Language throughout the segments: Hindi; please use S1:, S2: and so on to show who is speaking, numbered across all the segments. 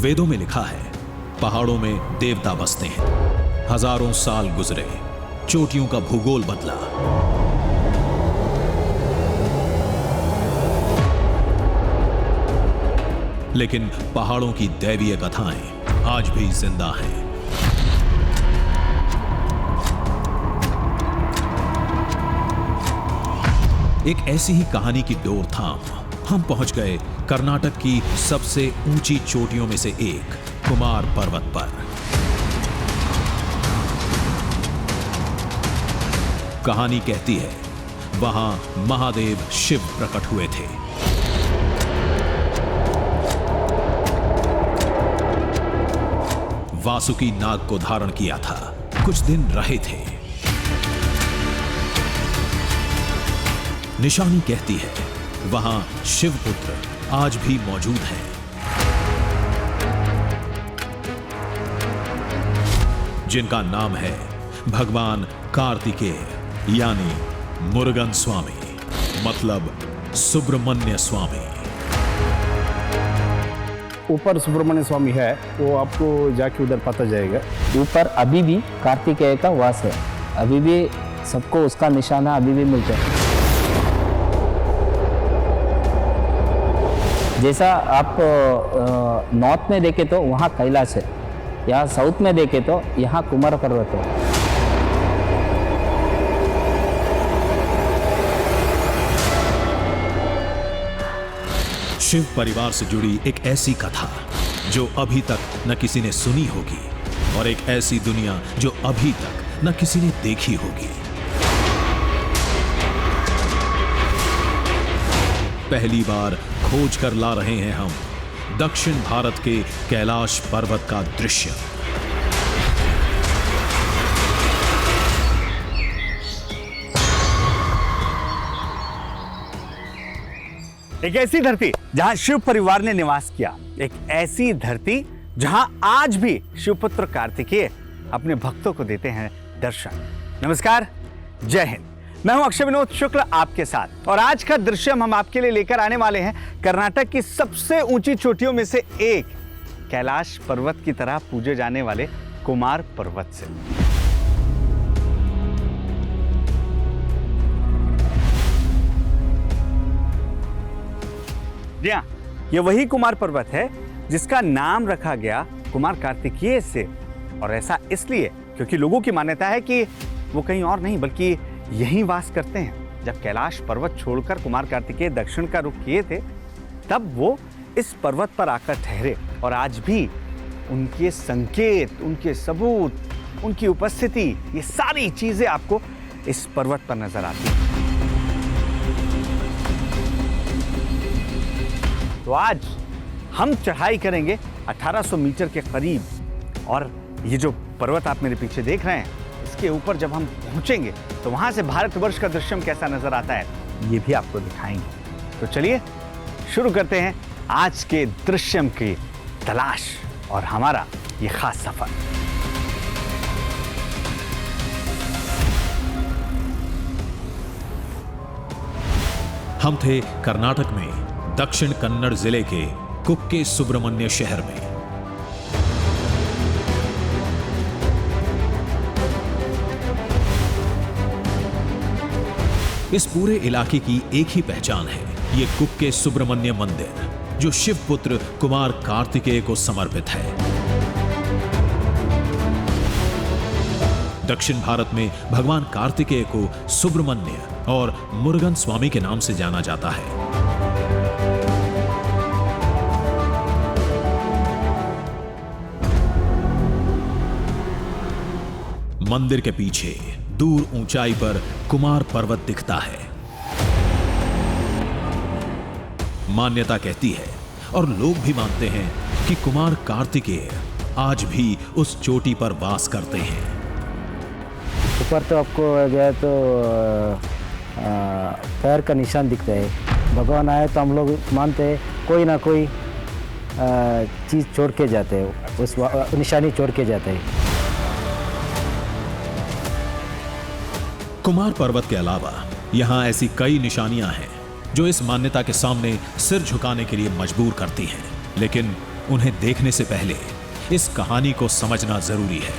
S1: वेदों में लिखा है, पहाड़ों में देवता बसते हैं। हजारों साल गुजरे, चोटियों का भूगोल बदला, लेकिन पहाड़ों की दैवीय कथाएं आज भी जिंदा हैं। एक ऐसी ही कहानी की डोर थाम हम पहुंच गए कर्नाटक की सबसे ऊंची चोटियों में से एक कुमार पर्वत पर। कहानी कहती है, वहां महादेव शिव प्रकट हुए थे। वासुकी नाग को धारण किया था, कुछ दिन रहे थे। निशानी कहती है, वहां शिवपुत्र आज भी मौजूद हैं। जिनका नाम है भगवान कार्तिकेय यानी मुरुगन स्वामी, मतलब सुब्रमण्य स्वामी।
S2: ऊपर सुब्रमण्य स्वामी है, वो आपको जाके उधर पता जाएगा।
S3: ऊपर अभी भी कार्तिकेय का वास है, अभी भी सबको उसका निशाना अभी भी मिलता है। जैसा आप नॉर्थ में देखें तो वहाँ कैलाश है, यहाँ साउथ में देखें तो यहाँ कुमार पर्वत है।
S1: शिव परिवार से जुड़ी एक ऐसी कथा जो अभी तक न किसी ने सुनी होगी, और एक ऐसी दुनिया जो अभी तक न किसी ने देखी होगी। पहली बार खोज कर ला रहे हैं हम दक्षिण भारत के कैलाश पर्वत का दृश्य।
S2: एक ऐसी धरती जहां शिव परिवार ने निवास किया, एक ऐसी धरती जहां आज भी शिवपुत्र कार्तिकेय अपने भक्तों को देते हैं दर्शन। नमस्कार, जय हिंद। मैं हूं अक्षय विनोद शुक्ल आपके साथ, और आज का दृश्य हम आपके लिए लेकर आने वाले हैं कर्नाटक की सबसे ऊंची चोटियों में से एक, कैलाश पर्वत की तरह पूजे जाने वाले कुमार पर्वत से। जी हाँ, ये वही कुमार पर्वत है जिसका नाम रखा गया कुमार कार्तिकेय से, और ऐसा इसलिए क्योंकि लोगों की मान्यता है कि वो कहीं और नहीं बल्कि यहीं वास करते हैं। जब कैलाश पर्वत छोड़कर कुमार कार्तिकेय दक्षिण का रुख किए थे, तब वो इस पर्वत पर आकर ठहरे, और आज भी उनके संकेत, उनके सबूत, उनकी उपस्थिति, ये सारी चीजें आपको इस पर्वत पर नजर आती हैं। तो आज हम चढ़ाई करेंगे 1800 मीटर के करीब, और ये जो पर्वत आप मेरे पीछे देख रहे हैं, इसके ऊपर जब हम पहुंचेंगे तो वहां से भारतवर्ष का दृश्य कैसा नजर आता है, ये भी आपको दिखाएंगे। तो चलिए शुरू करते हैं आज के दृश्यम की तलाश और हमारा ये खास सफर।
S1: हम थे कर्नाटक में दक्षिण कन्नड़ जिले के कुक्के सुब्रमण्य शहर में। इस पूरे इलाके की एक ही पहचान है, ये कुक्के सुब्रमण्य मंदिर, जो शिवपुत्र कुमार कार्तिकेय को समर्पित है। दक्षिण भारत में भगवान कार्तिकेय को सुब्रमण्य और मुरुगन स्वामी के नाम से जाना जाता है। मंदिर के पीछे दूर ऊंचाई पर कुमार पर्वत दिखता है। मान्यता कहती है, और लोग भी मानते हैं, कि कुमार कार्तिकेय आज भी उस चोटी पर वास करते हैं।
S3: ऊपर तो आपको गया तो पैर का निशान दिखता है। भगवान आए तो हम लोग मानते हैं कोई ना कोई चीज़ छोड़ के जाते हैं, उस निशानी छोड़ के जाते हैं।
S1: कुमार पर्वत के अलावा यहां ऐसी कई निशानियां हैं जो इस मान्यता के सामने सिर झुकाने के लिए मजबूर करती हैं, लेकिन उन्हें देखने से पहले इस कहानी को समझना जरूरी है।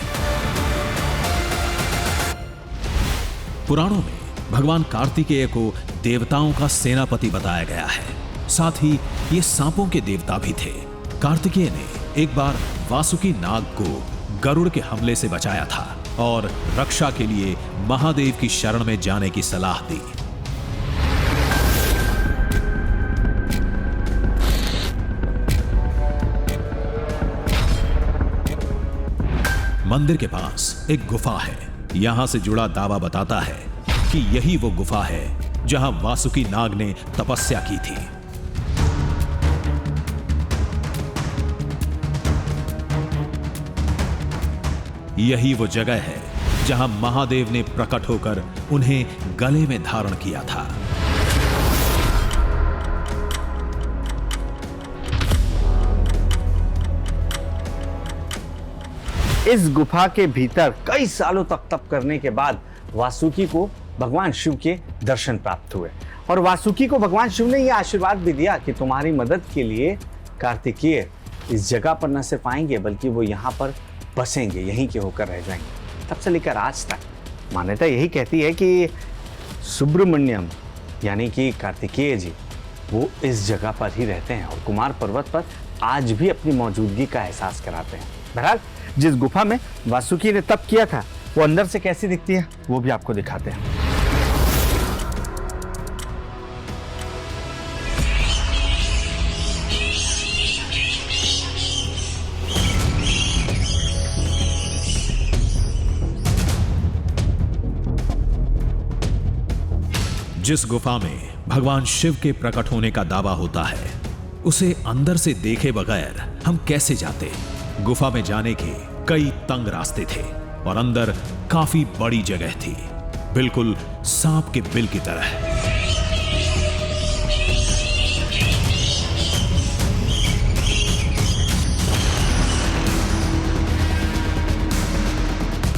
S1: पुराणों में भगवान कार्तिकेय को देवताओं का सेनापति बताया गया है। साथ ही ये सांपों के देवता भी थे। कार्तिकेय ने एक बार वासुकी नाग को गरुड़ के हमले से बचाया था और रक्षा के लिए महादेव की शरण में जाने की सलाह दी। मंदिर के पास एक गुफा है। यहां से जुड़ा दावा बताता है कि यही वो गुफा है जहां वासुकी नाग ने तपस्या की थी। यही वो जगह है जहां महादेव ने प्रकट होकर उन्हें गले में धारण किया था।
S2: इस गुफा के भीतर कई सालों तक तप करने के बाद वासुकी को भगवान शिव के दर्शन प्राप्त हुए और वासुकी को भगवान शिव ने यह आशीर्वाद भी दिया कि तुम्हारी मदद के लिए कार्तिकेय इस जगह पर न सिर्फ आएंगे बल्कि वो यहाँ पर बसेंगे, यहीं के होकर रह जाएंगे। तब से लेकर आज तक मान्यता यही कहती है कि सुब्रमण्यम यानी कि कार्तिकेय जी वो इस जगह पर ही रहते हैं और कुमार पर्वत पर आज भी अपनी मौजूदगी का एहसास कराते हैं। बहरहाल जिस गुफा में वासुकी ने तप किया था वो अंदर से कैसी दिखती है वो भी आपको दिखाते हैं।
S1: जिस गुफा में भगवान शिव के प्रकट होने का दावा होता है उसे अंदर से देखे बगैर हम कैसे जाते। गुफा में जाने के कई तंग रास्ते थे और अंदर काफी बड़ी जगह थी, बिल्कुल सांप के बिल की तरह।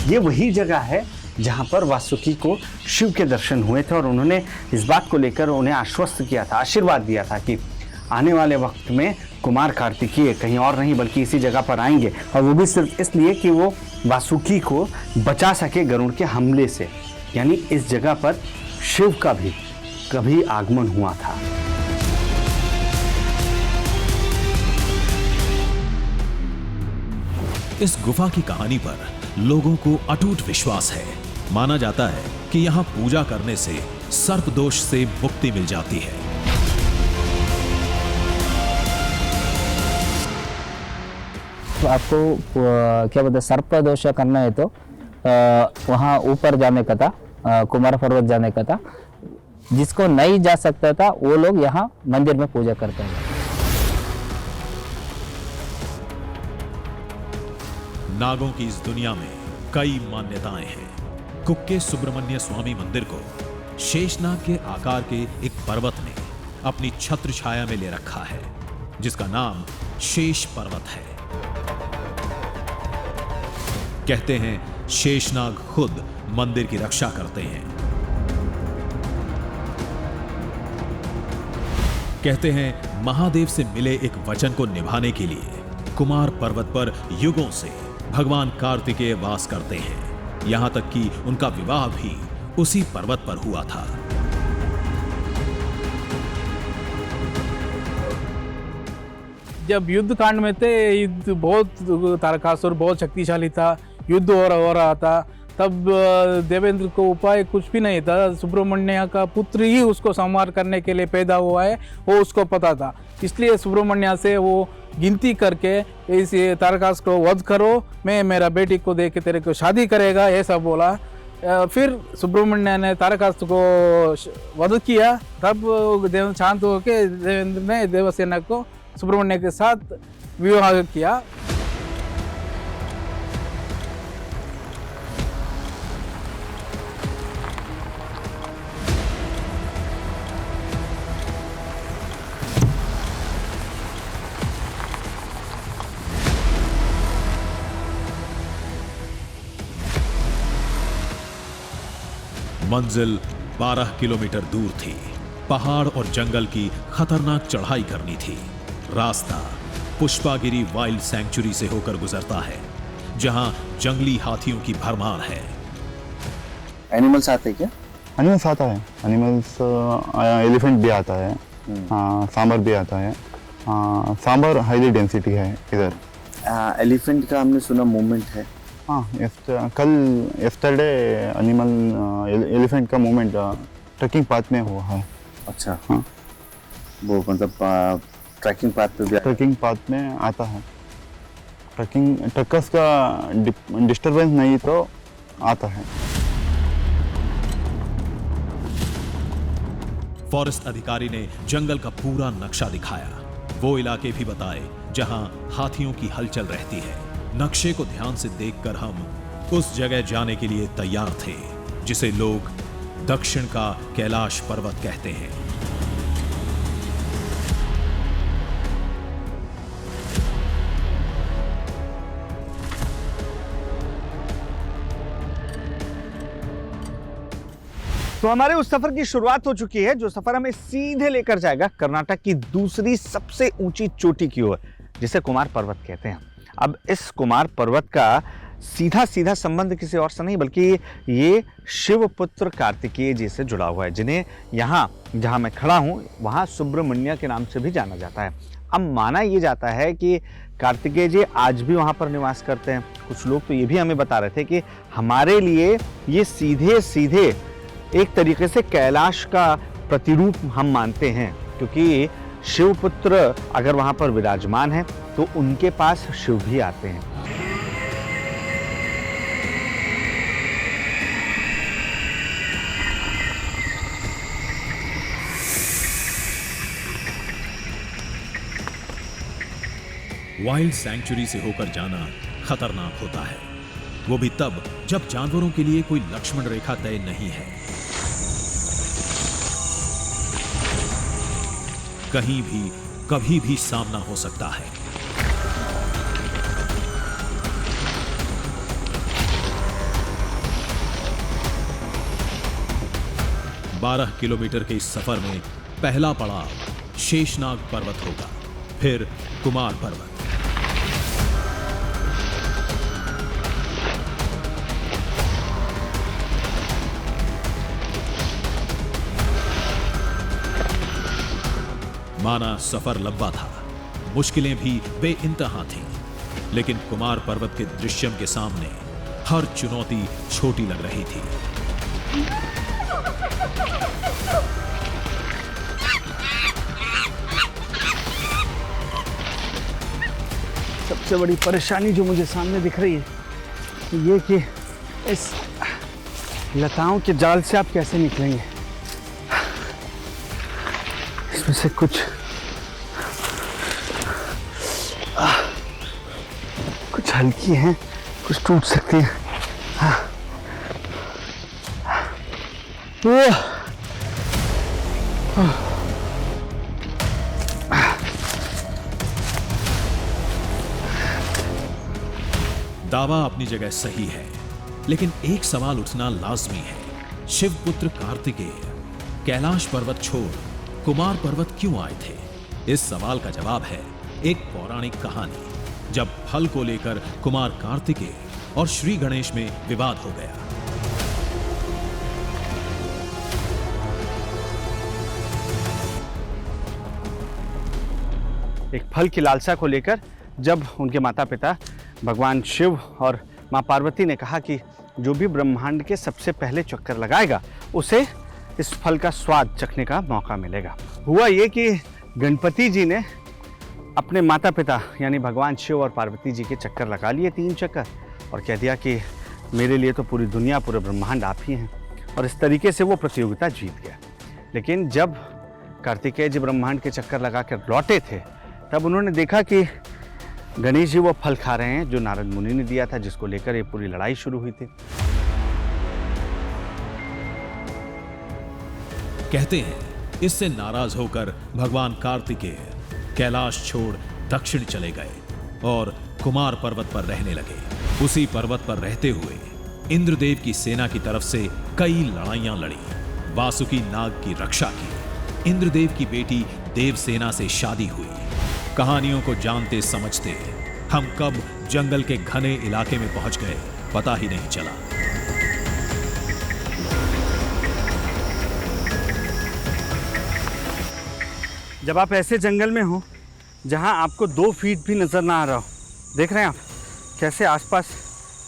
S2: ये वही जगह है जहां पर वासुकी को शिव के दर्शन हुए थे और उन्होंने इस बात को लेकर उन्हें आश्वस्त किया था, आशीर्वाद दिया था कि आने वाले वक्त में कुमार कार्तिकेय कहीं और नहीं बल्कि इसी जगह पर आएंगे और वो भी सिर्फ इसलिए कि वो वासुकी को बचा सके गरुड़ के हमले से। यानी इस जगह पर शिव का भी कभी आगमन हुआ था।
S1: इस गुफा की कहानी पर लोगों को अटूट विश्वास है। माना जाता है कि यहाँ पूजा करने से सर्प दोष से मुक्ति मिल जाती है।
S3: आपको क्या बोलते सर्प दोष करना है तो वहाँ ऊपर जाने का था, कुमार पर्वत जाने का था। जिसको नहीं जा सकता था वो लोग यहाँ मंदिर में पूजा करते हैं।
S1: नागों की इस दुनिया में कई मान्यताएं हैं। कुक्के सुब्रमण्य स्वामी मंदिर को शेषनाग के आकार के एक पर्वत ने अपनी छत्र छाया में ले रखा है जिसका नाम शेष पर्वत है। कहते हैं शेषनाग खुद मंदिर की रक्षा करते हैं। कहते हैं महादेव से मिले एक वचन को निभाने के लिए कुमार पर्वत पर युगों से भगवान कार्तिकेय वास करते हैं। यहां तक कि उनका विवाह भी उसी पर्वत पर हुआ था।
S4: जब युद्ध कांड में थे, युद्ध बहुत तारकासुर बहुत शक्तिशाली था, युद्ध हो रहा था, तब देवेंद्र को उपाय कुछ भी नहीं था। सुब्रमण्य का पुत्र ही उसको संहार करने के लिए पैदा हुआ है, वो उसको पता था। इसलिए सुब्रमण्य से वो गिनती करके इस तारकासुर को वध करो, मैं मेरा बेटी को दे के तेरे को शादी करेगा, ऐसा बोला। फिर सुब्रमण्य ने तारकासुर को वध किया। तब देव शांत होकर देवेंद्र ने देवसेना को सुब्रमण्य के साथ विवाह किया।
S1: मंजिल 12 किलोमीटर दूर थी। पहाड़ और जंगल की खतरनाक चढ़ाई करनी थी। रास्ता पुष्पागिरी वाइल्ड सैंक्चुरी से होकर गुजरता है, जहां जंगली हाथियों की भरमार है।
S5: एनिमल्स आते हैं क्या?
S6: एनिमल्स आता है, एनिमल्स एलिफेंट भी आता है, सांबर भी आता है। सांबर हाईली डेंसिटी है इधर।
S5: एलिफेंट का हमने सुना मूवमेंट है।
S6: हाँ, कल यस्टरडे एलिफेंट का मूवमेंट ट्रैकिंग पाथ में हुआ है।
S5: अच्छा,
S6: हाँ,
S5: वो मतलब ट्रैकिंग पाथ पे भी
S6: ट्रैकिंग पाथ में आता है। ट्रकर्स का डिस्टरबेंस नहीं तो आता है।
S1: फॉरेस्ट अधिकारी ने जंगल का पूरा नक्शा दिखाया, वो इलाके भी बताए जहां हाथियों की हलचल रहती है। नक्शे को ध्यान से देखकर हम उस जगह जाने के लिए तैयार थे जिसे लोग दक्षिण का कैलाश पर्वत कहते हैं।
S2: तो हमारे उस सफर की शुरुआत हो चुकी है, जो सफर हमें सीधे लेकर जाएगा कर्नाटक की दूसरी सबसे ऊंची चोटी की ओर, जिसे कुमार पर्वत कहते हैं। अब इस कुमार पर्वत का सीधा सीधा संबंध किसी और से नहीं बल्कि ये शिवपुत्र कार्तिकेय जी से जुड़ा हुआ है, जिन्हें यहाँ जहाँ मैं खड़ा हूँ वहाँ सुब्रमण्य के नाम से भी जाना जाता है। अब माना ये जाता है कि कार्तिकेय जी आज भी वहाँ पर निवास करते हैं। कुछ लोग तो ये भी हमें बता रहे थे कि हमारे लिए ये सीधे सीधे एक तरीके से कैलाश का प्रतिरूप हम मानते हैं, क्योंकि शिवपुत्र अगर वहाँ पर विराजमान है तो उनके पास शिव भी आते हैं।
S1: वाइल्ड सैंक्चुरी से होकर जाना खतरनाक होता है, वो भी तब जब जानवरों के लिए कोई लक्ष्मण रेखा तय नहीं है। कहीं भी कभी भी सामना हो सकता है। बारह किलोमीटर के इस सफर में पहला पड़ाव शेषनाग पर्वत होगा, फिर कुमार पर्वत। माना सफर लंबा था, मुश्किलें भी बेइंतहा थीं, लेकिन कुमार पर्वत के दृश्यम के सामने हर चुनौती छोटी लग रही थी।
S2: सबसे बड़ी परेशानी जो मुझे सामने दिख रही है ये कि इस लताओं के जाल से आप कैसे निकलेंगे। इसमें से कुछ हल्की हैं, कुछ टूट सकती हैं।
S1: दावा अपनी जगह सही है, लेकिन एक सवाल उठना लाजमी है। शिवपुत्र कार्तिकेय कैलाश पर्वत छोड़ कुमार पर्वत क्यों आए थे? इस सवाल का जवाब है एक पौराणिक कहानी, जब फल को लेकर कुमार कार्तिकेय और श्री गणेश में विवाद हो गया।
S2: एक फल की लालसा को लेकर जब उनके माता पिता भगवान शिव और मां पार्वती ने कहा कि जो भी ब्रह्मांड के सबसे पहले चक्कर लगाएगा उसे इस फल का स्वाद चखने का मौका मिलेगा। हुआ ये कि गणपति जी ने अपने माता पिता यानी भगवान शिव और पार्वती जी के चक्कर लगा लिए, 3 चक्कर, और कह दिया कि मेरे लिए तो पूरी दुनिया पूरे ब्रह्मांड आप ही हैं, और इस तरीके से वो प्रतियोगिता जीत गया। लेकिन जब कार्तिकेय जी ब्रह्मांड के चक्कर लगा कर लौटे थे तब उन्होंने देखा कि गणेश जी वो फल खा रहे हैं जो नारद मुनि ने दिया था, जिसको लेकर ये पूरी लड़ाई शुरू हुई थी।
S1: कहते हैं इससे नाराज होकर भगवान कार्तिकेय कैलाश छोड़ दक्षिण चले गए और कुमार पर्वत पर रहने लगे। उसी पर्वत पर रहते हुए इंद्रदेव की सेना की तरफ से कई लड़ाइयां लड़ी, वासुकी नाग की रक्षा की, इंद्रदेव की बेटी देवसेना से शादी हुई, कहानियों को जानते समझते हम कब जंगल के घने इलाके में पहुंच गए पता ही नहीं चला।
S2: जब आप ऐसे जंगल में हो जहां आपको 2 फीट भी नजर ना आ रहा हो, देख रहे हैं आप कैसे आसपास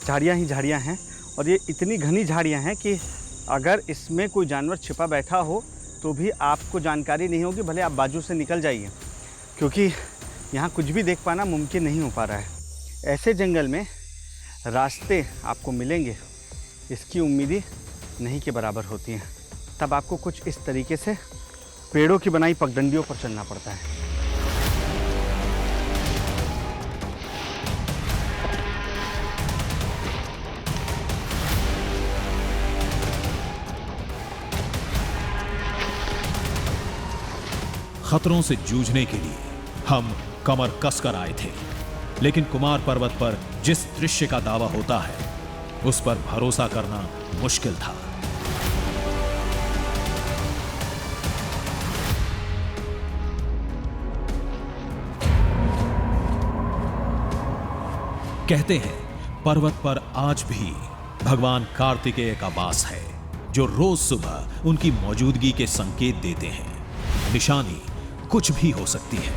S2: झाड़ियां ही झाड़ियां हैं, और ये इतनी घनी झाड़ियां हैं कि अगर इसमें कोई जानवर छिपा बैठा हो तो भी आपको जानकारी नहीं होगी, भले आप बाजू से निकल जाइए, क्योंकि यहाँ कुछ भी देख पाना मुमकिन नहीं हो पा रहा है। ऐसे जंगल में रास्ते आपको मिलेंगे इसकी उम्मीद ही नहीं के बराबर होती हैं। तब आपको कुछ इस तरीके से पेड़ों की बनाई पगडंडियों पर चलना पड़ता है।
S1: खतरों से जूझने के लिए हम कमर कसकर आए थे, लेकिन कुमार पर्वत पर जिस दृश्य का दावा होता है उस पर भरोसा करना मुश्किल था। कहते हैं पर्वत पर आज भी भगवान कार्तिकेय का वास है, जो रोज सुबह उनकी मौजूदगी के संकेत देते हैं। निशानी कुछ भी हो सकती है,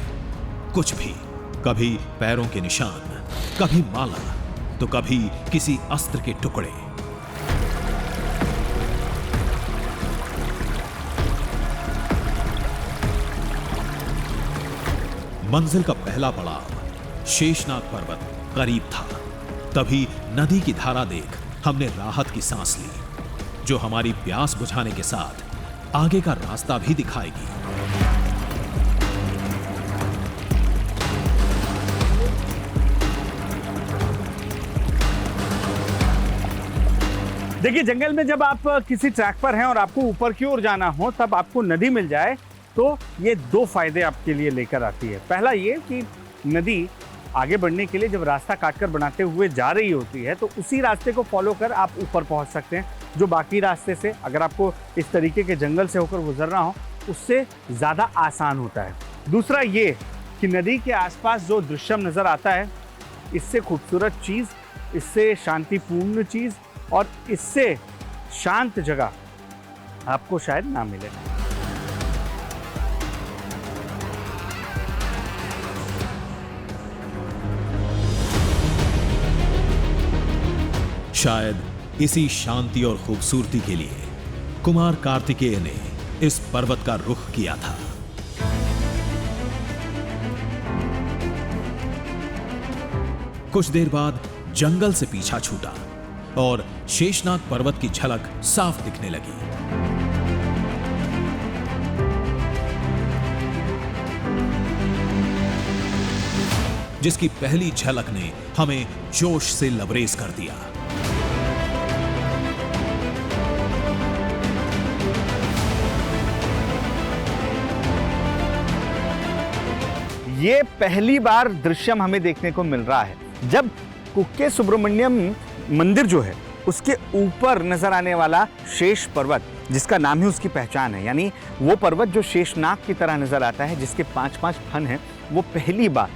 S1: कुछ भी। कभी पैरों के निशान, कभी माला, तो कभी किसी अस्त्र के टुकड़े। मंजिल का पहला पड़ाव शेषनाग पर्वत करीब था। तभी नदी की धारा देख हमने राहत की सांस ली, जो हमारी प्यास बुझाने के साथ आगे का रास्ता भी दिखाएगी।
S2: देखिए, जंगल में जब आप किसी ट्रैक पर हैं और आपको ऊपर की ओर जाना हो, तब आपको नदी मिल जाए तो ये 2 फायदे आपके लिए लेकर आती है। पहला ये कि नदी आगे बढ़ने के लिए जब रास्ता काटकर बनाते हुए जा रही होती है तो उसी रास्ते को फॉलो कर आप ऊपर पहुंच सकते हैं, जो बाकी रास्ते से अगर आपको इस तरीके के जंगल से होकर गुजरना हो उससे ज़्यादा आसान होता है। दूसरा ये कि नदी के आसपास जो दृश्यम नज़र आता है, इससे खूबसूरत चीज़, इससे शांतिपूर्ण चीज़ और इससे शांत जगह आपको शायद ना मिले।
S1: शायद इसी शांति और खूबसूरती के लिए कुमार कार्तिकेय ने इस पर्वत का रुख किया था। कुछ देर बाद जंगल से पीछा छूटा और शेषनाग पर्वत की झलक साफ दिखने लगी। जिसकी पहली झलक ने हमें जोश से लबरेज कर दिया।
S2: ये पहली बार दृश्यम हमें देखने को मिल रहा है जब कुक्के सुब्रमण्यम मंदिर जो है उसके ऊपर नजर आने वाला शेष पर्वत, जिसका नाम ही उसकी पहचान है, यानी वो पर्वत जो शेषनाग की तरह नजर आता है, जिसके 5-5 फन हैं, वो पहली बार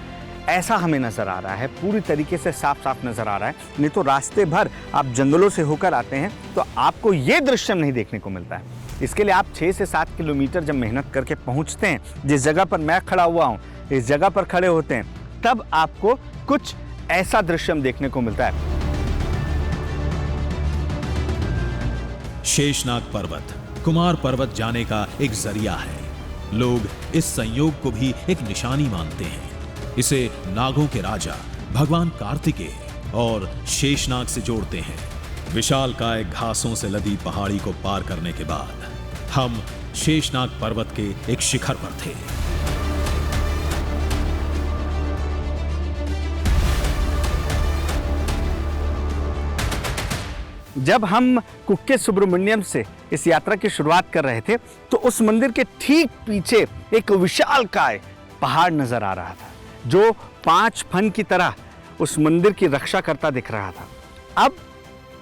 S2: ऐसा हमें नजर आ रहा है, पूरी तरीके से साफ साफ नजर आ रहा है। नहीं तो रास्ते भर आप जंगलों से होकर आते हैं तो आपको ये दृश्यम नहीं देखने को मिलता है। इसके लिए आप 6 से 7 किलोमीटर जब मेहनत करके पहुंचते हैं, जिस जगह पर मैं खड़ा हुआ हूं, इस जगह पर खड़े होते हैं, तब आपको कुछ ऐसा दृश्यम देखने को मिलता है।
S1: शेषनाग पर्वत कुमार पर्वत जाने का एक जरिया है। लोग इस संयोग को भी एक निशानी मानते हैं। इसे नागों के राजा भगवान कार्तिकेय और शेषनाग से जोड़ते हैं। विशालकाय घासों से लदी पहाड़ी को पार करने के बाद हम शेषनाग पर्वत के एक शिखर पर थे।
S2: जब हम कुक्के सुब्रमण्यम से इस यात्रा की शुरुआत कर रहे थे तो उस मंदिर के ठीक पीछे एक विशालकाय पहाड़ नजर आ रहा था, जो 5 फन की तरह उस मंदिर की रक्षा करता दिख रहा था। अब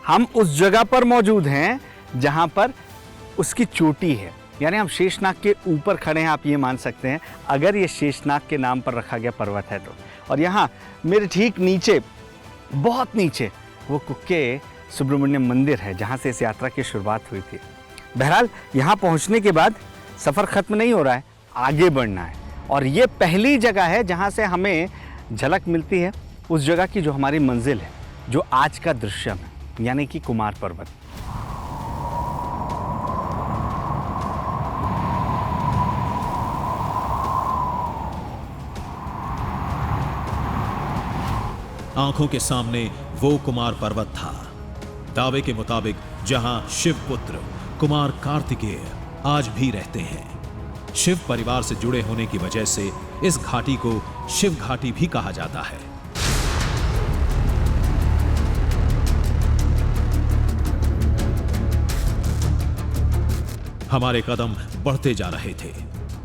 S2: हम उस जगह पर मौजूद हैं जहां पर उसकी चोटी है, यानी हम शेषनाग के ऊपर खड़े हैं, आप ये मान सकते हैं, अगर ये शेषनाग के नाम पर रखा गया पर्वत है तो। और यहाँ मेरे ठीक नीचे, बहुत नीचे, वो कुक्के सुब्रमण्यम मंदिर है जहाँ से इस यात्रा की शुरुआत हुई थी। बहरहाल यहाँ पहुँचने के बाद सफ़र ख़त्म नहीं हो रहा है, आगे बढ़ना है। और ये पहली जगह है जहाँ से हमें झलक मिलती है उस जगह की जो हमारी मंजिल है, जो आज का दृश्य है, यानी कि कुमार पर्वत।
S1: आंखों के सामने वो कुमार पर्वत था, दावे के मुताबिक जहां शिव पुत्र कुमार कार्तिकेय आज भी रहते हैं। शिव परिवार से जुड़े होने की वजह से इस घाटी को शिव घाटी भी कहा जाता है। हमारे कदम बढ़ते जा रहे थे,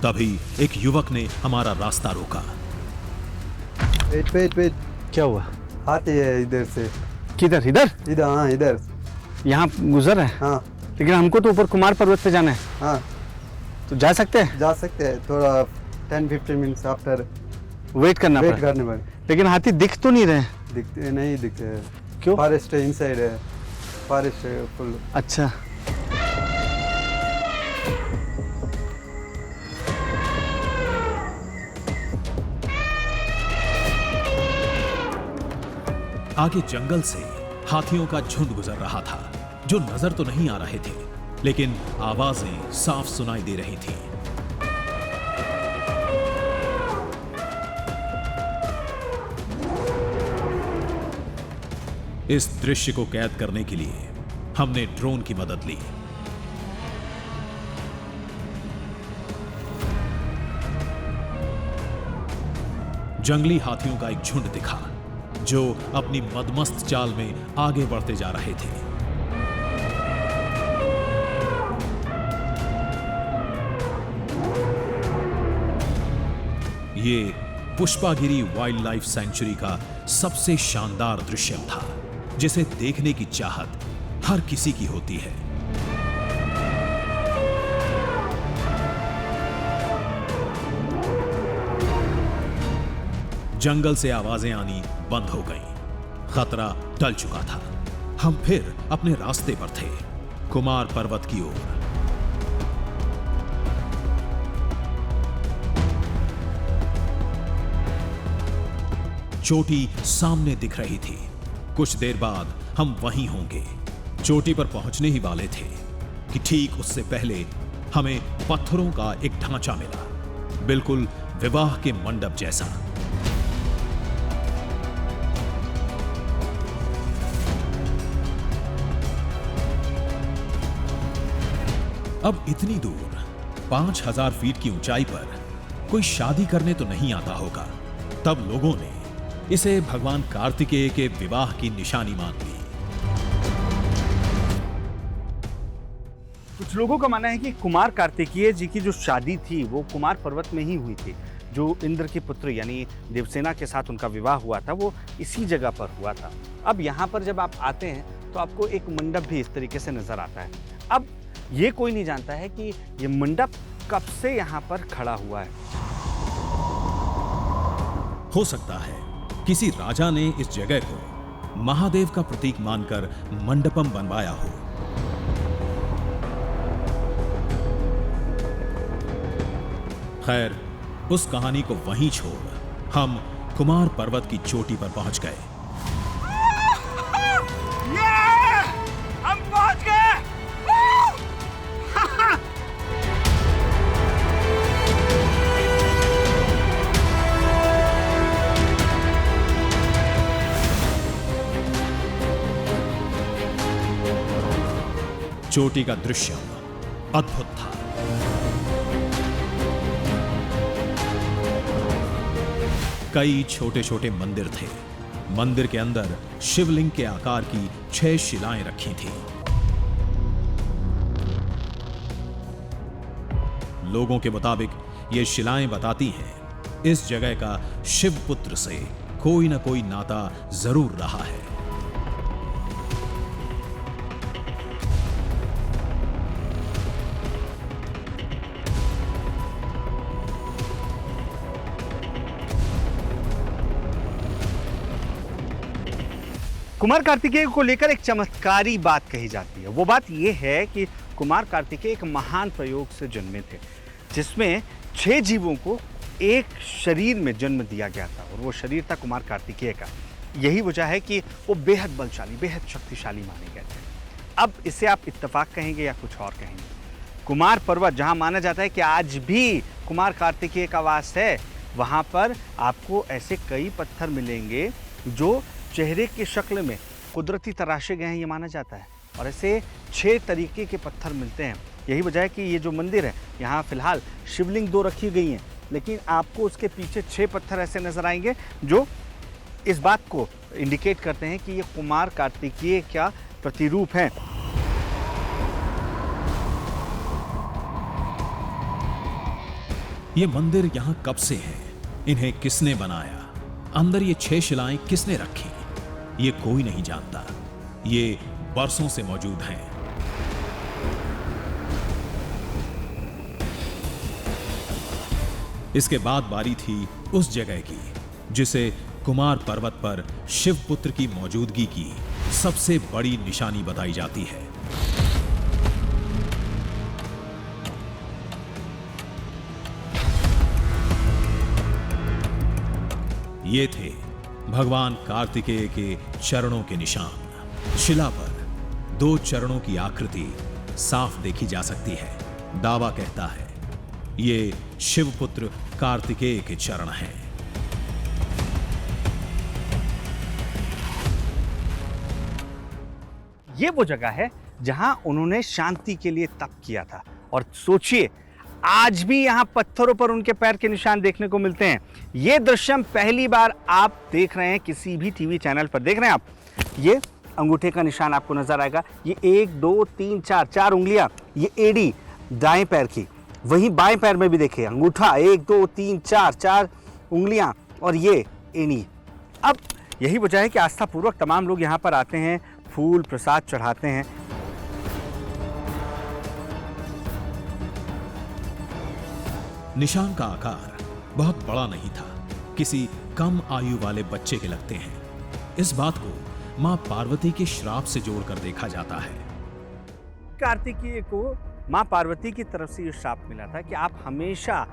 S1: तभी एक युवक ने हमारा रास्ता रोका।
S7: वेट वेट वेट,
S2: क्या हुआ?
S7: आते हैं इधर से।
S2: किधर? इधर?
S7: इधर, हाँ इधर।
S2: यहाँ गुजर है?
S7: हाँ
S2: लेकिन हमको तो ऊपर कुमार पर्वत पे जाना है।
S7: हाँ
S2: तो जा सकते हैं?
S7: जा सकते हैं, थोड़ा 10-15 मिनट्स आफ्टर
S2: वेट करना
S7: वेट
S2: पड़ेगा।
S7: करने पर।
S2: लेकिन हाथी दिख तो नहीं रहे।
S7: दिखते नहीं, दिखते हैं।
S2: क्यों?
S7: फॉरेस्ट है, इनसाइड है, फॉरेस्ट है फुल।
S2: अच्छा,
S1: आगे जंगल से हाथियों का झुंड गुजर रहा था, जो नजर तो नहीं आ रहे थे, लेकिन आवाजें साफ सुनाई दे रही थी। इस दृश्य को कैद करने के लिए हमने ड्रोन की मदद ली। जंगली हाथियों का एक झुंड दिखा, जो अपनी मदमस्त चाल में आगे बढ़ते जा रहे थे। ये पुष्पागिरी वाइल्ड लाइफ सेंचुरी का सबसे शानदार दृश्य था, जिसे देखने की चाहत हर किसी की होती है। जंगल से आवाजें आनी बंद हो गईं। खतरा टल चुका था। हम फिर अपने रास्ते पर थे, कुमार पर्वत की ओर। चोटी सामने दिख रही थी। कुछ देर बाद हम वहीं होंगे। चोटी पर पहुंचने ही वाले थे कि ठीक उससे पहले हमें पत्थरों का एक ढांचा मिला, बिल्कुल विवाह के मंडप जैसा। अब इतनी दूर 5000 फीट की ऊंचाई पर कोई शादी करने तो नहीं आता होगा। तब लोगों ने इसे भगवान कार्तिकेय के विवाह की निशानी मान ली।
S2: कुछ लोगों का मानना है कि कुमार कार्तिकेय जी की जो शादी थी वो कुमार पर्वत में ही हुई थी। जो इंद्र के पुत्र यानी देवसेना के साथ उनका विवाह हुआ था वो इसी जगह पर हुआ था। अब यहाँ पर जब आप आते हैं तो आपको एक मंडप भी इस तरीके से नजर आता है। अब ये कोई नहीं जानता है कि ये मंडप कब से यहाँ पर खड़ा हुआ है।
S1: हो सकता है किसी राजा ने इस जगह को महादेव का प्रतीक मानकर मंडपम बनवाया हो। खैर, उस कहानी को वहीं छोड़ हम कुमार पर्वत की चोटी पर पहुंच गए।
S2: हम पहुंच गए।
S1: चोटी का दृश्य अद्भुत था। कई छोटे छोटे मंदिर थे। मंदिर के अंदर शिवलिंग के आकार की 6 शिलाएं रखी थीं। लोगों के मुताबिक ये शिलाएं बताती हैं इस जगह का शिव पुत्र से कोई ना कोई नाता जरूर रहा है।
S2: कुमार कार्तिकेय को लेकर एक चमत्कारी बात कही जाती है। वो बात यह है कि कुमार कार्तिकेय एक महान प्रयोग से जन्मे थे, जिसमें 6 जीवों को एक शरीर में जन्म दिया गया था, और वो शरीर था कुमार कार्तिकेय का। यही वजह है कि वो बेहद बलशाली, बेहद शक्तिशाली माने गए थे। अब इसे आप इत्तेफाक कहेंगे या कुछ और कहेंगे? कुमार पर्वत, जहां माना जाता है कि आज भी कुमार कार्तिकेय का वास है, वहां पर आपको ऐसे कई पत्थर मिलेंगे जो चेहरे की शक्ल में कुदरती तराशे गए हैं, ये माना जाता है। और ऐसे 6 तरीके के पत्थर मिलते हैं। यही वजह है कि ये जो मंदिर है, यहाँ फिलहाल शिवलिंग 2 रखी गई हैं, लेकिन आपको उसके पीछे 6 पत्थर ऐसे नजर आएंगे जो इस बात को इंडिकेट करते हैं कि ये कुमार कार्तिकेय का प्रतिरूप है।
S1: ये मंदिर यहां कब से है? इन्हें किसने बनाया? अंदर ये 6 शिलाएं किसने रखी? ये कोई नहीं जानता। ये बरसों से मौजूद हैं। इसके बाद बारी थी उस जगह की जिसे कुमार पर्वत पर शिवपुत्र की मौजूदगी की सबसे बड़ी निशानी बताई जाती है। ये थे भगवान कार्तिकेय के चरणों के निशान। शिला पर 2 चरणों की आकृति साफ देखी जा सकती है। दावा कहता है ये शिवपुत्र कार्तिकेय के चरण हैं।
S2: ये वो जगह है जहां उन्होंने शांति के लिए तप किया था। और सोचिए, आज भी यहां पत्थरों पर उनके पैर के निशान देखने को मिलते हैं। ये दृश्य पहली बार आप देख रहे हैं, किसी भी टीवी चैनल पर देख रहे हैं आप। ये अंगूठे का निशान आपको नजर आएगा। ये 1 2 3 4 उंगलियां, ये एड़ी दाएं पैर की। वहीं बाएं पैर में भी देखिए अंगूठा, 1 2 3 4 उंगलियां, और ये एड़ी। अब यही वजह है कि आस्थापूर्वक तमाम लोग यहाँ पर आते हैं, फूल प्रसाद चढ़ाते हैं।
S1: निशान का आकार बहुत बड़ा नहीं था, किसी कम आयु वाले बच्चे के लगते हैं। इस बात को मां पार्वती के श्राप से जोड़कर देखा जाता है।
S2: कार्तिकेय को मां पार्वती की तरफ से यह श्राप मिला था कि आप हमेशा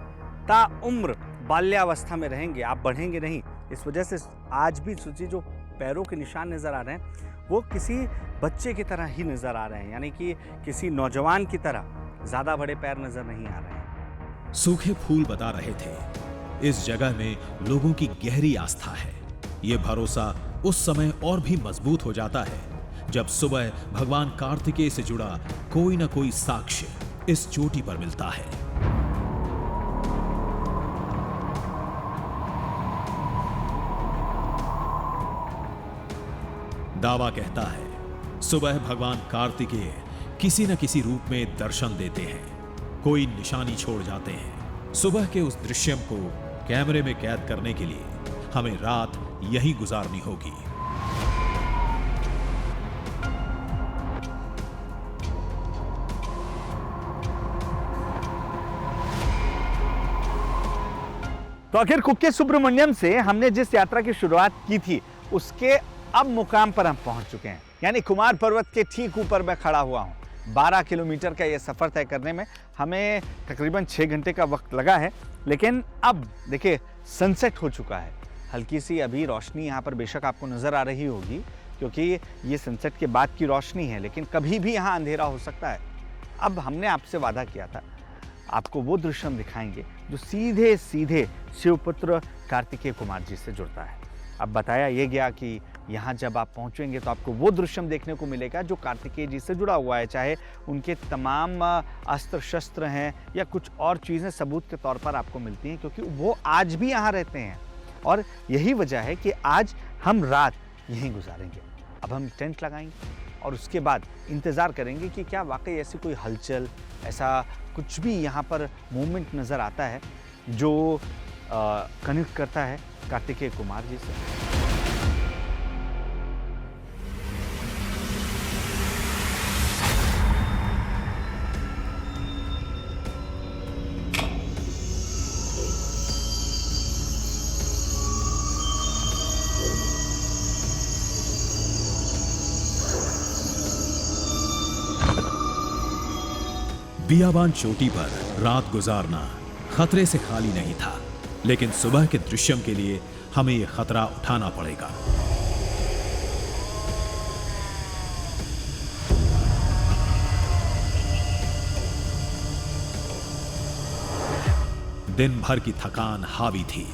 S2: ताउम्र बाल्यावस्था में रहेंगे, आप बढ़ेंगे नहीं। इस वजह से आज भी सोचिए, जो पैरों के निशान नजर आ रहे हैं वो किसी बच्चे की तरह ही नजर आ रहे हैं, यानी कि किसी नौजवान की तरह ज्यादा बड़े पैर नजर नहीं आ रहे हैं।
S1: सूखे फूल बता रहे थे इस जगह में लोगों की गहरी आस्था है। यह भरोसा उस समय और भी मजबूत हो जाता है जब सुबह भगवान कार्तिकेय से जुड़ा कोई ना कोई साक्ष्य इस चोटी पर मिलता है। दावा कहता है सुबह भगवान कार्तिकेय किसी न किसी रूप में दर्शन देते हैं, कोई निशानी छोड़ जाते हैं। सुबह के उस दृश्य को कैमरे में कैद करने के लिए हमें रात यहीं गुजारनी होगी।
S2: तो आखिर कुक्के सुब्रमण्यम से हमने जिस यात्रा की शुरुआत की थी, उसके अब मुकाम पर हम पहुंच चुके हैं। यानी कुमार पर्वत के ठीक ऊपर मैं खड़ा हुआ हूं। 12 किलोमीटर का यह सफर तय करने में हमें तकरीबन 6 घंटे का वक्त लगा है, लेकिन अब देखिए सनसेट हो चुका है। हल्की सी अभी रोशनी यहाँ पर बेशक आपको नजर आ रही होगी, क्योंकि ये सनसेट के बाद की रोशनी है, लेकिन कभी भी यहाँ अंधेरा हो सकता है। अब हमने आपसे वादा किया था, आपको वो दृश्य हम दिखाएंगे जो सीधे सीधे शिवपुत्र कार्तिकेय कुमार जी से जुड़ता है। अब बताया ये गया कि यहाँ जब आप पहुँचेंगे तो आपको वो दृश्य देखने को मिलेगा जो कार्तिकेय जी से जुड़ा हुआ है, चाहे उनके तमाम अस्त्र शस्त्र हैं या कुछ और चीज़ें सबूत के तौर पर आपको मिलती हैं, क्योंकि वो आज भी यहाँ रहते हैं। और यही वजह है कि आज हम रात यहीं गुजारेंगे। अब हम टेंट लगाएंगे और उसके बाद इंतज़ार करेंगे कि क्या वाकई ऐसी कोई हलचल, ऐसा कुछ भी यहाँ पर मूवमेंट नज़र आता है जो कनेक्ट करता है कार्तिकेय कुमार जी से।
S1: बियाबान चोटी पर रात गुजारना खतरे से खाली नहीं था, लेकिन सुबह के दृश्यम के लिए हमें यह खतरा उठाना पड़ेगा। दिन भर की थकान हावी थी।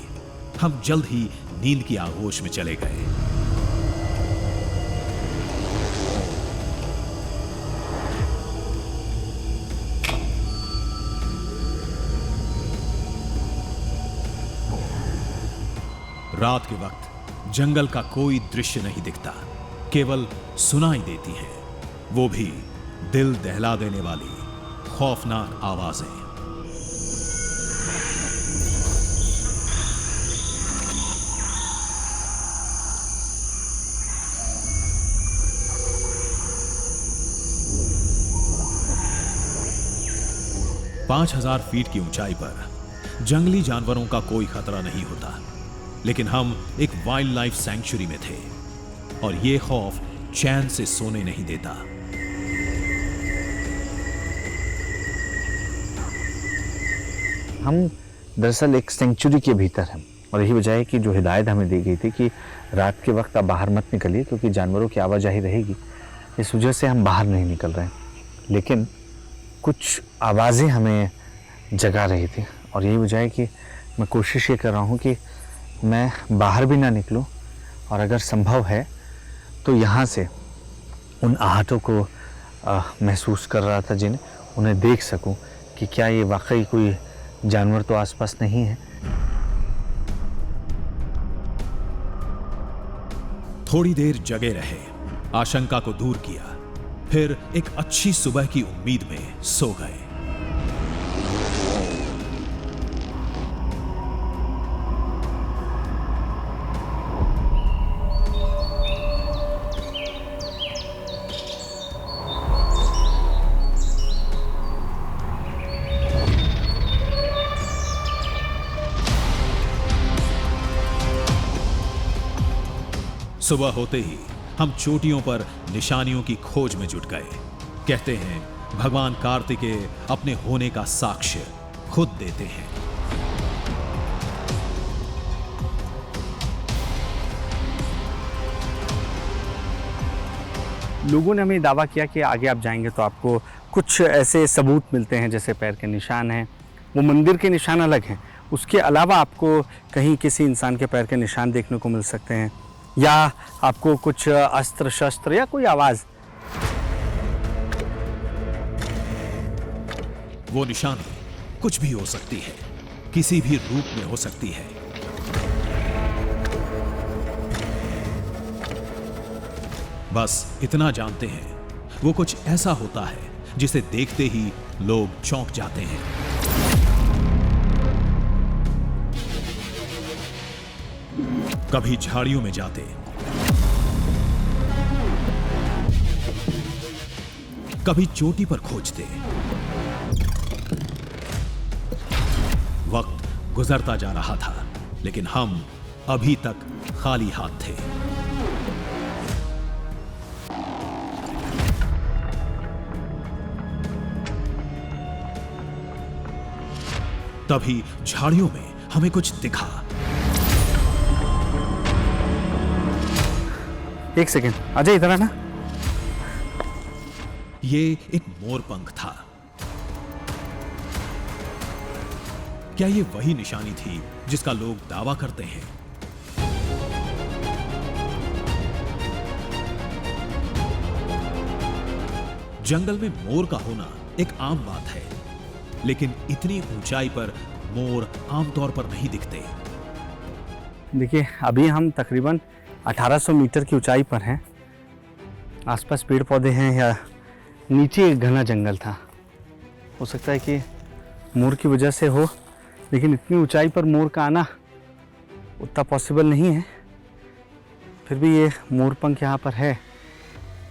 S1: हम जल्द ही नींद की आगोश में चले गए। रात के वक्त जंगल का कोई दृश्य नहीं दिखता, केवल सुनाई देती है वो भी दिल दहला देने वाली खौफनाक आवाजें। पांच 5000 फीट की ऊंचाई पर जंगली जानवरों का कोई खतरा नहीं होता, लेकिन हम एक वाइल्ड लाइफ सैंक्चुरी में थे और यह खौफ चैन से सोने नहीं देता।
S2: हम दरअसल एक सेंचुरी के भीतर हैं और यही वजह है कि जो हिदायत हमें दी गई थी कि रात के वक्त आप बाहर मत निकलिए क्योंकि जानवरों की आवाजाही रहेगी। इस वजह से हम बाहर नहीं निकल रहे हैं, लेकिन कुछ आवाज़ें हमें जगा रही थी और यही वजह है कि मैं कोशिश ये कर रहा हूँ कि मैं बाहर भी ना निकलूं और अगर संभव है तो यहाँ से उन आहटों को महसूस कर रहा था, जिन्हें उन्हें देख सकूं कि क्या ये वाकई कोई जानवर तो आसपास नहीं है।
S1: थोड़ी देर जगे रहे, आशंका को दूर किया, फिर एक अच्छी सुबह की उम्मीद में सो गए। सुबह होते ही हम चोटियों पर निशानियों की खोज में जुट गए। कहते हैं भगवान कार्तिकेय अपने होने का साक्ष्य खुद देते हैं।
S2: लोगों ने हमें दावा किया कि आगे आप जाएंगे तो आपको कुछ ऐसे सबूत मिलते हैं, जैसे पैर के निशान हैं, वो मंदिर के निशान अलग हैं, उसके अलावा आपको कहीं किसी इंसान के पैर के निशान देखने को मिल सकते हैं, या आपको कुछ अस्त्र शस्त्र या कोई आवाज।
S1: वो निशानी कुछ भी हो सकती है, किसी भी रूप में हो सकती है। बस इतना जानते हैं, वो कुछ ऐसा होता है जिसे देखते ही लोग चौंक जाते हैं। कभी झाड़ियों में जाते, कभी चोटी पर खोजते। वक्त गुजरता जा रहा था, लेकिन हम अभी तक खाली हाथ थे। तभी झाड़ियों में हमें कुछ दिखा।
S2: एक सेकेंड, अजय इधर आना।
S1: ये एक मोरपंख था। क्या ये वही निशानी थी जिसका लोग दावा करते हैं? जंगल में मोर का होना एक आम बात है, लेकिन इतनी ऊंचाई पर मोर आमतौर पर नहीं दिखते।
S2: देखिए, अभी हम तकरीबन 1800 मीटर की ऊंचाई पर हैं। आसपास पेड़ पौधे हैं या नीचे एक घना जंगल था। हो सकता है कि मोर की वजह से हो, लेकिन इतनी ऊंचाई पर मोर का आना उतना पॉसिबल नहीं है। फिर भी ये मोर पंख यहाँ पर है,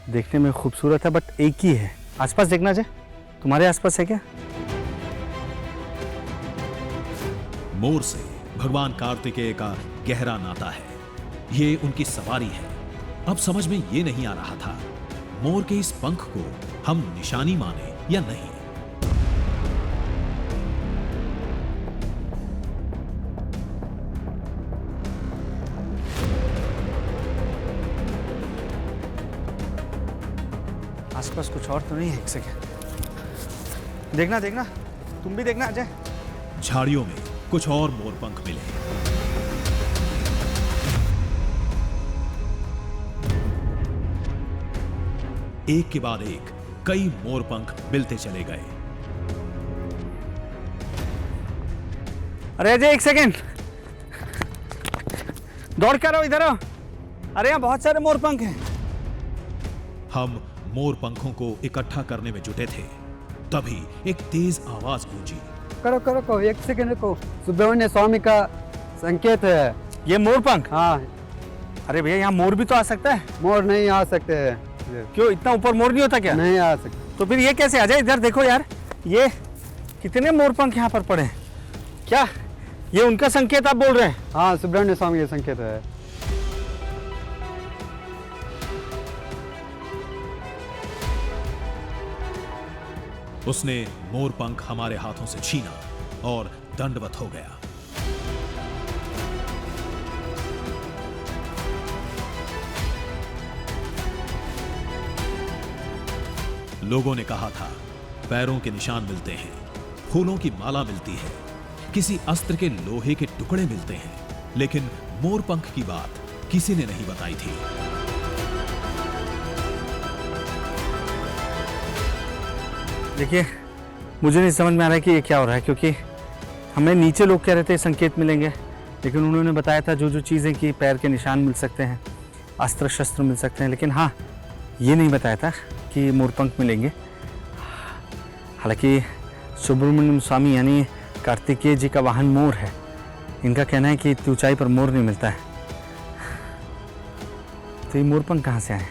S2: देखने में खूबसूरत है, बट एक ही है। आसपास देखना चाहिए, तुम्हारे आसपास है क्या?
S1: मोर से भगवान कार्तिकेय का गहरा नाता है। ये उनकी सवारी है। अब समझ में ये नहीं आ रहा था मोर के इस पंख को हम निशानी माने या नहीं।
S2: आसपास कुछ और तो नहीं है? एक सेकेंड, देखना देखना, तुम भी देखना अजय।
S1: झाड़ियों में कुछ और मोरपंख मिले। एक के बाद एक कई मोरपंख मिलते चले गए।
S2: अरे अजय एक सेकेंड, दौड़ कर आओ, इधर आओ। अरे यहाँ बहुत सारे मोरपंख हैं।
S1: हम मोरपंखों को इकट्ठा करने में जुटे थे, तभी एक तेज आवाज गूंजी।
S7: करो करो करो, एक सेकंड रुको। सुब्रमण्य स्वामी का संकेत है।
S2: ये मोरपंख?
S7: हाँ,
S2: अरे भैया यहाँ मोर भी तो आ सकता है।
S7: मोर नहीं आ सकते हैं।
S2: क्यों, इतना ऊपर मोर नहीं होता क्या?
S7: नहीं आ सकते।
S2: तो फिर ये कैसे? अजय इधर देखो यार, ये कितने मोरपंख यहाँ पर पड़े हैं। क्या ये उनका संकेत आप बोल रहे हैं?
S7: हाँ, सुब्रमण्य स्वामी का संकेत है।
S1: उसने मोरपंख हमारे हाथों से छीना और दंडवत हो गया। लोगों ने कहा था पैरों के निशान मिलते हैं, फूलों की माला मिलती है, किसी अस्त्र के लोहे के टुकड़े मिलते हैं, लेकिन मोरपंख की बात किसी ने नहीं बताई थी।
S2: देखिए, मुझे नहीं समझ में आ रहा है कि ये क्या हो रहा है, क्योंकि हमें नीचे लोग कह रहे थे संकेत मिलेंगे, लेकिन उन्होंने बताया था जो जो चीज़ें कि पैर के निशान मिल सकते हैं, अस्त्र शस्त्र मिल सकते हैं, लेकिन हाँ ये नहीं बताया था कि मोरपंख मिलेंगे। हालांकि सुब्रमण्यम स्वामी यानी कार्तिकेय जी का वाहन मोर है। इनका कहना है कि इतनी ऊंचाई पर मोर नहीं मिलता है, तो ये मोरपंख कहाँ से आए?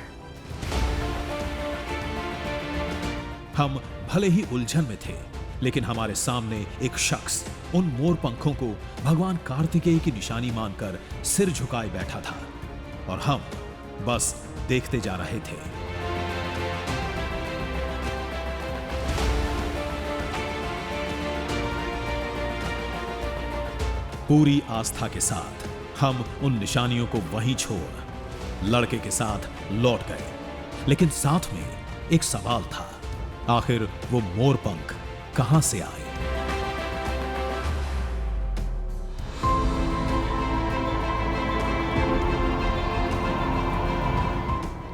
S1: हम भले ही उलझन में थे, लेकिन हमारे सामने एक शख्स उन मोरपंखों को भगवान कार्तिकेय की निशानी मानकर सिर झुकाए बैठा था, और हम बस देखते जा रहे थे। पूरी आस्था के साथ हम उन निशानियों को वहीं छोड़ लड़के के साथ लौट गए, लेकिन साथ में एक सवाल था, आखिर वो मोरपंख कहां से आए?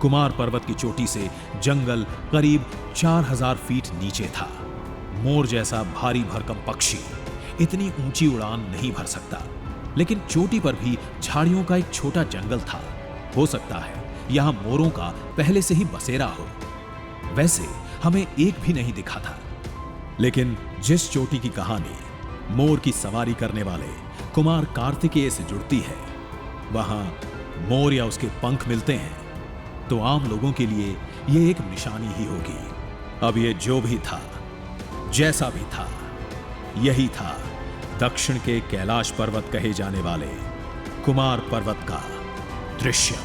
S1: कुमार पर्वत की चोटी से जंगल करीब 4000 फीट नीचे था। मोर जैसा भारी भरकम पक्षी इतनी ऊंची उड़ान नहीं भर सकता, लेकिन चोटी पर भी झाड़ियों का एक छोटा जंगल था। हो सकता है यहां मोरों का पहले से ही बसेरा हो। वैसे हमें एक भी नहीं दिखा था, लेकिन जिस चोटी की कहानी मोर की सवारी करने वाले कुमार कार्तिकेय से जुड़ती है, वहां मोर या उसके पंख मिलते हैं तो आम लोगों के लिए यह एक निशानी ही होगी। अब ये जो भी था, जैसा भी था, यही था दक्षिण के कैलाश पर्वत कहे जाने वाले कुमार पर्वत का दृश्य।